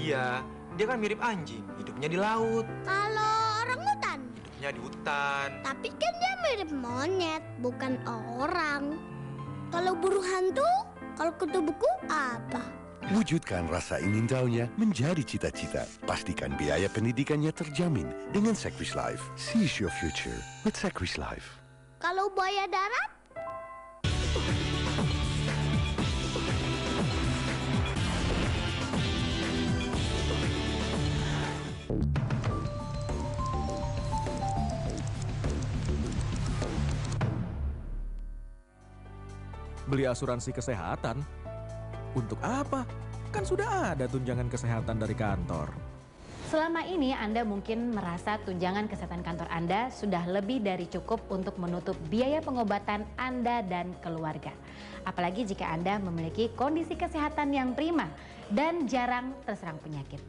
Iya, dia kan mirip anjing, hidupnya di laut, Kalau orangutan, hidupnya di hutan. tapi kan dia mirip monyet, bukan orang. Kalau burung hantu, kalau kutu buku apa? Wujudkan rasa ingin tahunya menjadi cita-cita. Pastikan biaya pendidikannya terjamin dengan Sequis Life. Seize your future with Sequis Life. Kalau buaya darat, Beli asuransi kesehatan? Untuk apa? Kan sudah ada tunjangan kesehatan dari kantor. Selama ini Anda mungkin merasa tunjangan kesehatan kantor Anda sudah lebih dari cukup untuk menutup biaya pengobatan Anda dan keluarga. Apalagi jika Anda memiliki kondisi kesehatan yang prima dan jarang terserang penyakit.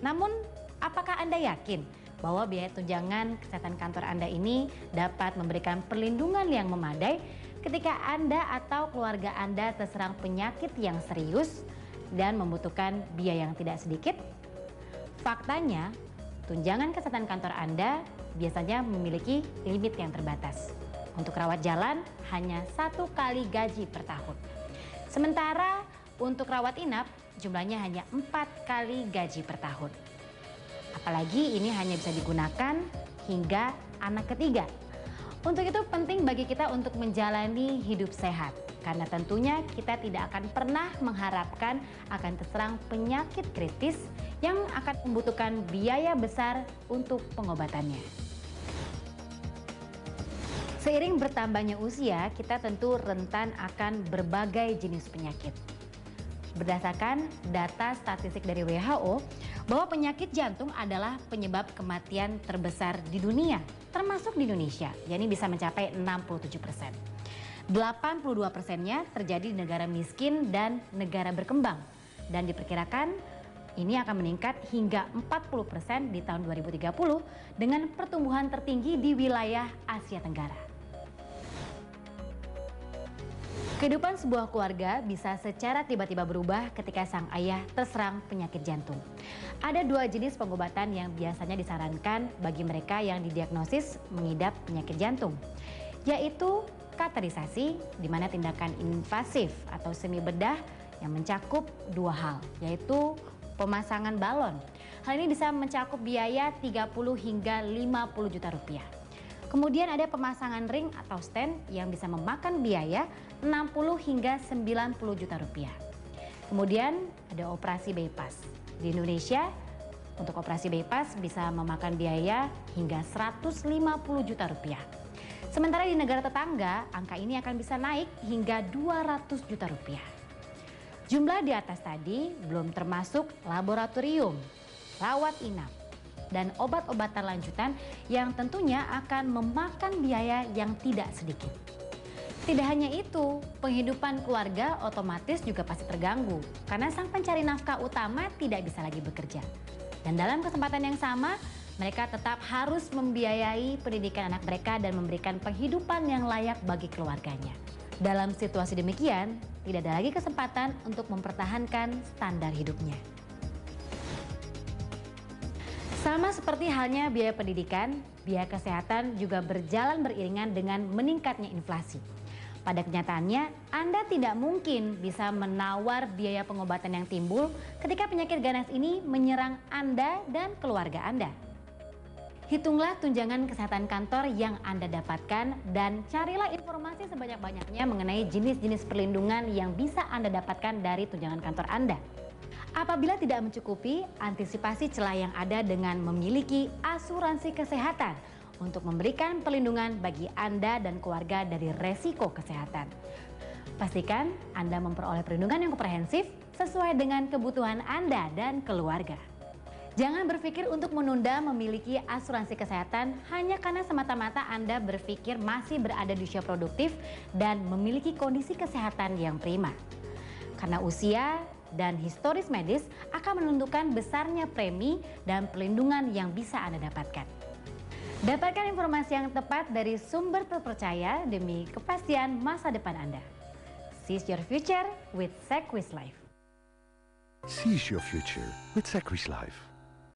Namun, apakah Anda yakin bahwa biaya tunjangan kesehatan kantor Anda ini dapat memberikan perlindungan yang memadai ketika Anda atau keluarga Anda terserang penyakit yang serius dan membutuhkan biaya yang tidak sedikit? Faktanya, tunjangan kesehatan kantor Anda biasanya memiliki limit yang terbatas. Untuk rawat jalan hanya 1 kali gaji per tahun. Sementara untuk rawat inap jumlahnya hanya 4 kali gaji per tahun. Apalagi ini hanya bisa digunakan hingga anak ketiga. Untuk itu penting bagi kita untuk menjalani hidup sehat. Karena tentunya kita tidak akan pernah mengharapkan akan terserang penyakit kritis yang akan membutuhkan biaya besar untuk pengobatannya. Seiring bertambahnya usia, kita tentu rentan akan berbagai jenis penyakit. Berdasarkan data statistik dari WHO, bahwa penyakit jantung adalah penyebab kematian terbesar di dunia, termasuk di Indonesia, yakni bisa mencapai 67%. 82%-nya terjadi di negara miskin dan negara berkembang, dan diperkirakan ini akan meningkat hingga 40% di tahun 2030 dengan pertumbuhan tertinggi di wilayah Asia Tenggara. Kehidupan sebuah keluarga bisa secara tiba-tiba berubah ketika sang ayah terserang penyakit jantung. Ada 2 jenis pengobatan yang biasanya disarankan bagi mereka yang didiagnosis mengidap penyakit jantung, yaitu katerisasi, di mana tindakan invasif atau semi bedah yang mencakup 2 hal, yaitu pemasangan balon. Hal ini bisa mencakup biaya 30 hingga 50 juta rupiah. Kemudian ada pemasangan ring atau stent yang bisa memakan biaya 60 hingga 90 juta rupiah. Kemudian ada operasi bypass. Di Indonesia, untuk operasi bypass bisa memakan biaya hingga 150 juta rupiah. Sementara di negara tetangga, angka ini akan bisa naik hingga 200 juta rupiah. Jumlah di atas tadi belum termasuk laboratorium, rawat inap, dan obat-obatan lanjutan yang tentunya akan memakan biaya yang tidak sedikit. Tidak hanya itu, penghidupan keluarga otomatis juga pasti terganggu karena sang pencari nafkah utama tidak bisa lagi bekerja. Dan dalam kesempatan yang sama, mereka tetap harus membiayai pendidikan anak mereka dan memberikan penghidupan yang layak bagi keluarganya. Dalam situasi demikian, tidak ada lagi kesempatan untuk mempertahankan standar hidupnya. Sama seperti halnya biaya pendidikan, biaya kesehatan juga berjalan beriringan dengan meningkatnya inflasi. Pada kenyataannya, Anda tidak mungkin bisa menawar biaya pengobatan yang timbul ketika penyakit ganas ini menyerang Anda dan keluarga Anda. Hitunglah tunjangan kesehatan kantor yang Anda dapatkan dan carilah informasi sebanyak-banyaknya mengenai jenis-jenis perlindungan yang bisa Anda dapatkan dari tunjangan kantor Anda. Apabila tidak mencukupi, antisipasi celah yang ada dengan memiliki asuransi kesehatan untuk memberikan perlindungan bagi Anda dan keluarga dari resiko kesehatan. Pastikan Anda memperoleh perlindungan yang komprehensif sesuai dengan kebutuhan Anda dan keluarga. Jangan berpikir untuk menunda memiliki asuransi kesehatan hanya karena semata-mata Anda berpikir masih berada di usia produktif dan memiliki kondisi kesehatan yang prima. Karena usia dan historis medis akan menentukan besarnya premi dan perlindungan yang bisa Anda dapatkan. Dapatkan informasi yang tepat dari sumber terpercaya demi kepastian masa depan Anda. Seize your future with Sequis Life. Seize your future with Secwis Life.